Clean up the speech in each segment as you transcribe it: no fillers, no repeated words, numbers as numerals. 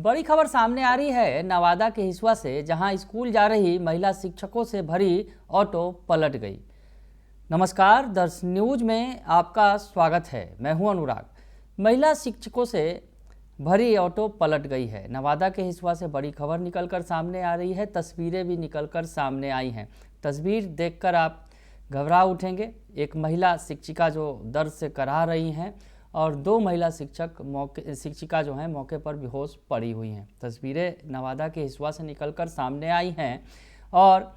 बड़ी खबर सामने आ रही है नवादा के हिसुआ से, जहां स्कूल जा रही महिला शिक्षकों से भरी ऑटो पलट गई। नमस्कार, दर्श न्यूज में आपका स्वागत है। मैं हूं अनुराग। महिला शिक्षकों से भरी ऑटो पलट गई है। नवादा के हिसुआ से बड़ी खबर निकलकर सामने आ रही है। तस्वीरें भी निकलकर सामने आई हैं। तस्वीर देखकर आप घबरा उठेंगे। एक महिला शिक्षिका जो दर्द से कराह रही हैं और दो महिला शिक्षिका जो हैं मौके पर बेहोश पड़ी हुई हैं। तस्वीरें नवादा के हिसुआ से निकलकर सामने आई हैं और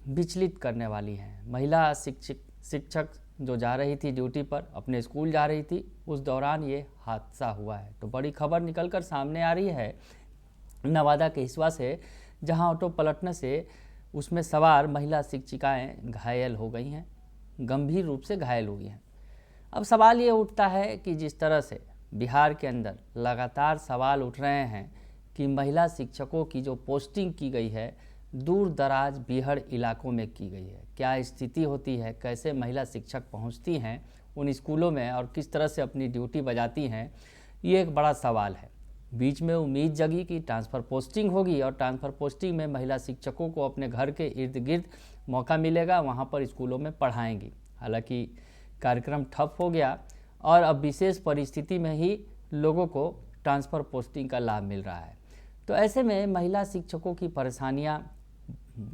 विचलित करने वाली हैं। महिला शिक्षक जो जा रही थी ड्यूटी पर, अपने स्कूल जा रही थी, उस दौरान ये हादसा हुआ है। तो बड़ी खबर निकलकर सामने आ रही है नवादा के हिसुआ से, जहां ऑटो पलटने से उसमें सवार महिला शिक्षिकाएं घायल हो गई हैं, गंभीर रूप से घायल हुई हैं। अब सवाल ये उठता है कि जिस तरह से बिहार के अंदर लगातार सवाल उठ रहे हैं कि महिला शिक्षकों की जो पोस्टिंग की गई है दूर दराज बीहड़ इलाकों में की गई है, क्या स्थिति होती है, कैसे महिला शिक्षक पहुंचती हैं उन स्कूलों में और किस तरह से अपनी ड्यूटी बजाती हैं, ये एक बड़ा सवाल है। बीच में उम्मीद जगी कि ट्रांसफ़र पोस्टिंग होगी और ट्रांसफ़र पोस्टिंग में महिला शिक्षकों को अपने घर के इर्द गिर्द मौका मिलेगा, वहाँ पर स्कूलों में पढ़ाएंगी। हालांकि कार्यक्रम ठप हो गया और अब विशेष परिस्थिति में ही लोगों को ट्रांसफ़र पोस्टिंग का लाभ मिल रहा है। तो ऐसे में महिला शिक्षकों की परेशानियां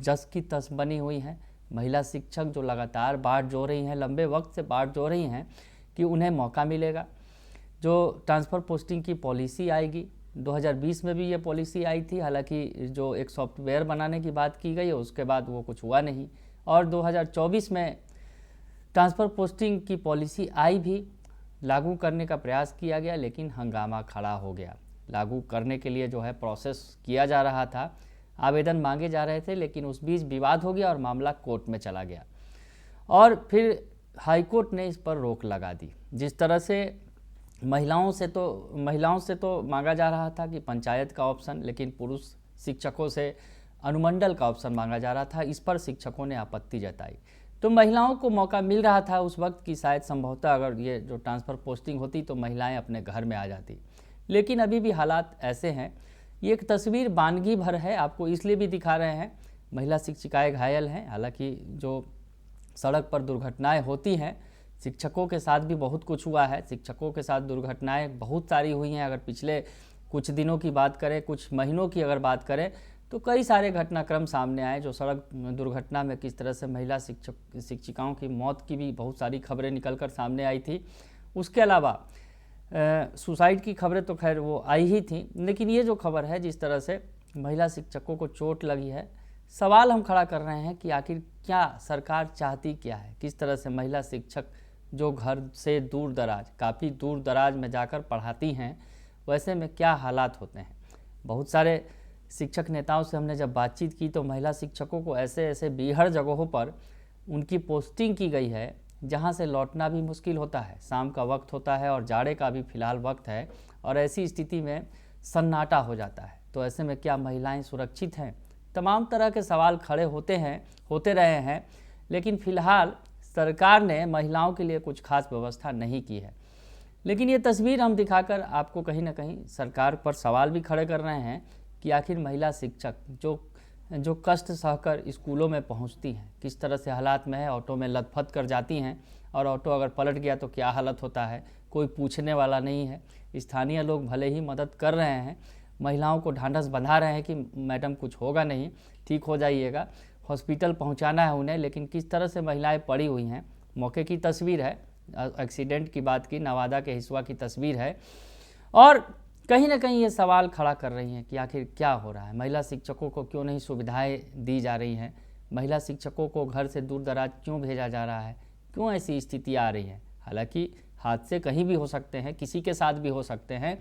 जस की तस बनी हुई हैं। महिला शिक्षक जो लगातार बाट जोड़ रही हैं, लंबे वक्त से बाट जोड़ रही हैं कि उन्हें मौका मिलेगा। जो ट्रांसफ़र पोस्टिंग की पॉलिसी आएगी, 2020 में भी ये पॉलिसी आई थी, हालांकि जो एक सॉफ्टवेयर बनाने की बात की गई है उसके बाद वो कुछ हुआ नहीं। और 2024 में ट्रांसफ़र पोस्टिंग की पॉलिसी आई भी, लागू करने का प्रयास किया गया, लेकिन हंगामा खड़ा हो गया। लागू करने के लिए जो है प्रोसेस किया जा रहा था, आवेदन मांगे जा रहे थे, लेकिन उस बीच विवाद हो गया और मामला कोर्ट में चला गया और फिर हाई कोर्ट ने इस पर रोक लगा दी। जिस तरह से महिलाओं से तो मांगा जा रहा था कि पंचायत का ऑप्शन, लेकिन पुरुष शिक्षकों से अनुमंडल का ऑप्शन मांगा जा रहा था। इस पर शिक्षकों ने आपत्ति जताई। तो महिलाओं को मौका मिल रहा था उस वक्त कि शायद संभवतः अगर ये जो ट्रांसफ़र पोस्टिंग होती तो महिलाएं अपने घर में आ जाती, लेकिन अभी भी हालात ऐसे हैं। ये एक तस्वीर वानगी भर है, आपको इसलिए भी दिखा रहे हैं। महिला शिक्षिकाएं घायल हैं। हालांकि जो सड़क पर दुर्घटनाएं होती हैं, शिक्षकों के साथ भी बहुत कुछ हुआ है। शिक्षकों के साथ दुर्घटनाएं बहुत सारी हुई हैं। अगर पिछले कुछ दिनों की बात करें, कुछ महीनों की अगर बात करें, तो कई सारे घटनाक्रम सामने आए जो सड़क दुर्घटना में किस तरह से महिला शिक्षिकाओं की मौत की भी बहुत सारी खबरें निकलकर सामने आई थी। उसके अलावा सुसाइड की खबरें तो खैर वो आई ही थी, लेकिन ये जो खबर है जिस तरह से महिला शिक्षकों को चोट लगी है, सवाल हम खड़ा कर रहे हैं कि आखिर क्या सरकार चाहती क्या है। किस तरह से महिला शिक्षक जो घर से दूर दराज, काफ़ी दूर दराज में जाकर पढ़ाती हैं, वैसे में क्या हालात होते हैं। बहुत सारे शिक्षक नेताओं से हमने जब बातचीत की तो महिला शिक्षकों को ऐसे ऐसे बीहड़ जगहों पर उनकी पोस्टिंग की गई है जहां से लौटना भी मुश्किल होता है। शाम का वक्त होता है और जाड़े का भी फिलहाल वक्त है और ऐसी स्थिति में सन्नाटा हो जाता है। तो ऐसे में क्या महिलाएं सुरक्षित हैं? तमाम तरह के सवाल खड़े होते रहे हैं, लेकिन फिलहाल सरकार ने महिलाओं के लिए कुछ खास व्यवस्था नहीं की है। लेकिन ये तस्वीर हम दिखाकर आपको कहीं ना कहीं सरकार पर सवाल भी खड़े कर रहे हैं कि आखिर महिला शिक्षक जो कष्ट सहकर स्कूलों में पहुंचती हैं, किस तरह से हालात में है। ऑटो में लथपथ कर जाती हैं और ऑटो अगर पलट गया तो क्या हालत होता है, कोई पूछने वाला नहीं है। स्थानीय लोग भले ही मदद कर रहे हैं, महिलाओं को ढांढस बंधा रहे हैं कि मैडम कुछ होगा नहीं, ठीक हो जाइएगा, हॉस्पिटल पहुँचाना है उन्हें, लेकिन किस तरह से महिलाएँ पड़ी हुई हैं। मौके की तस्वीर है, एक्सीडेंट की बात की, नवादा के हिसुआ की तस्वीर है और कहीं ना कहीं ये सवाल खड़ा कर रही हैं कि आखिर क्या हो रहा है। महिला शिक्षकों को क्यों नहीं सुविधाएं दी जा रही हैं, महिला शिक्षकों को घर से दूर दराज क्यों भेजा जा रहा है, क्यों ऐसी स्थिति आ रही है। हालांकि हादसे कहीं भी हो सकते हैं, किसी के साथ भी हो सकते हैं।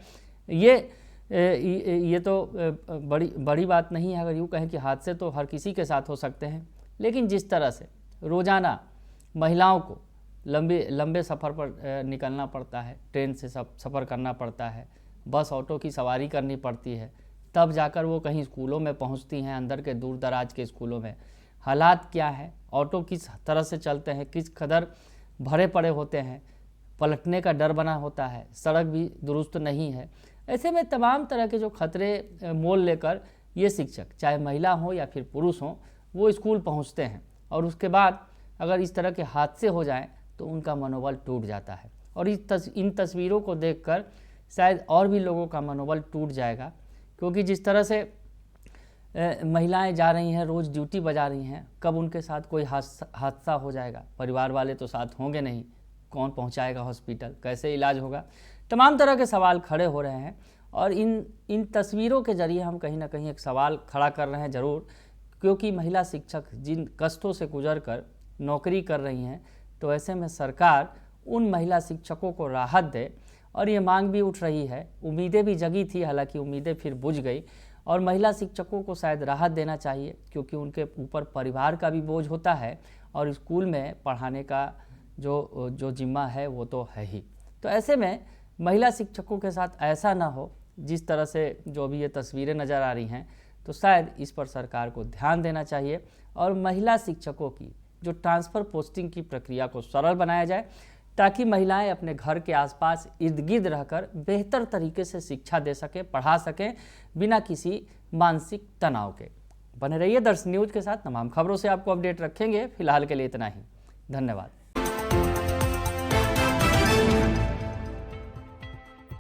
ये तो बड़ी बात नहीं है अगर यूँ कहें कि हादसे तो हर किसी के साथ हो सकते हैं, लेकिन जिस तरह से रोज़ाना महिलाओं को लंबे सफ़र पर निकलना पड़ता है, ट्रेन से सफ़र करना पड़ता है, बस ऑटो की सवारी करनी पड़ती है, तब जाकर वो कहीं स्कूलों में पहुंचती हैं, अंदर के दूर दराज के स्कूलों में। हालात क्या है, ऑटो किस तरह से चलते हैं, किस कदर भरे पड़े होते हैं, पलटने का डर बना होता है, सड़क भी दुरुस्त नहीं है। ऐसे में तमाम तरह के जो खतरे मोल लेकर ये शिक्षक, चाहे महिला हो या फिर पुरुष हो, वो स्कूल पहुंचते हैं और उसके बाद अगर इस तरह के हादसे हो जाएं तो उनका मनोबल टूट जाता है। और इन तस्वीरों को देखकर शायद और भी लोगों का मनोबल टूट जाएगा, क्योंकि जिस तरह से महिलाएं जा रही हैं, रोज़ ड्यूटी बजा रही हैं, कब उनके साथ कोई हादसा हो जाएगा, परिवार वाले तो साथ होंगे नहीं, कौन पहुंचाएगा हॉस्पिटल, कैसे इलाज होगा, तमाम तरह के सवाल खड़े हो रहे हैं। और इन तस्वीरों के जरिए हम कहीं ना कहीं एक सवाल खड़ा कर रहे हैं ज़रूर, क्योंकि महिला शिक्षक जिन कष्टों से गुजर कर नौकरी कर रही हैं, तो ऐसे में सरकार उन महिला शिक्षकों को राहत दे। और ये मांग भी उठ रही है, उम्मीदें भी जगी थी, हालांकि उम्मीदें फिर बुझ गई। और महिला शिक्षकों को शायद राहत देना चाहिए, क्योंकि उनके ऊपर परिवार का भी बोझ होता है और स्कूल में पढ़ाने का जो जिम्मा है वो तो है ही। तो ऐसे में महिला शिक्षकों के साथ ऐसा ना हो, जिस तरह से जो भी ये तस्वीरें नज़र आ रही हैं, तो शायद इस पर सरकार को ध्यान देना चाहिए और महिला शिक्षकों की जो ट्रांसफ़र पोस्टिंग की प्रक्रिया को सरल बनाया जाए, ताकि महिलाएं अपने घर के आसपास इर्द गिर्द रहकर बेहतर तरीके से शिक्षा दे सकें, पढ़ा सकें, बिना किसी मानसिक तनाव के। बने रहिए दर्शन न्यूज के साथ, तमाम खबरों से आपको अपडेट रखेंगे। फिलहाल के लिए इतना ही, धन्यवाद।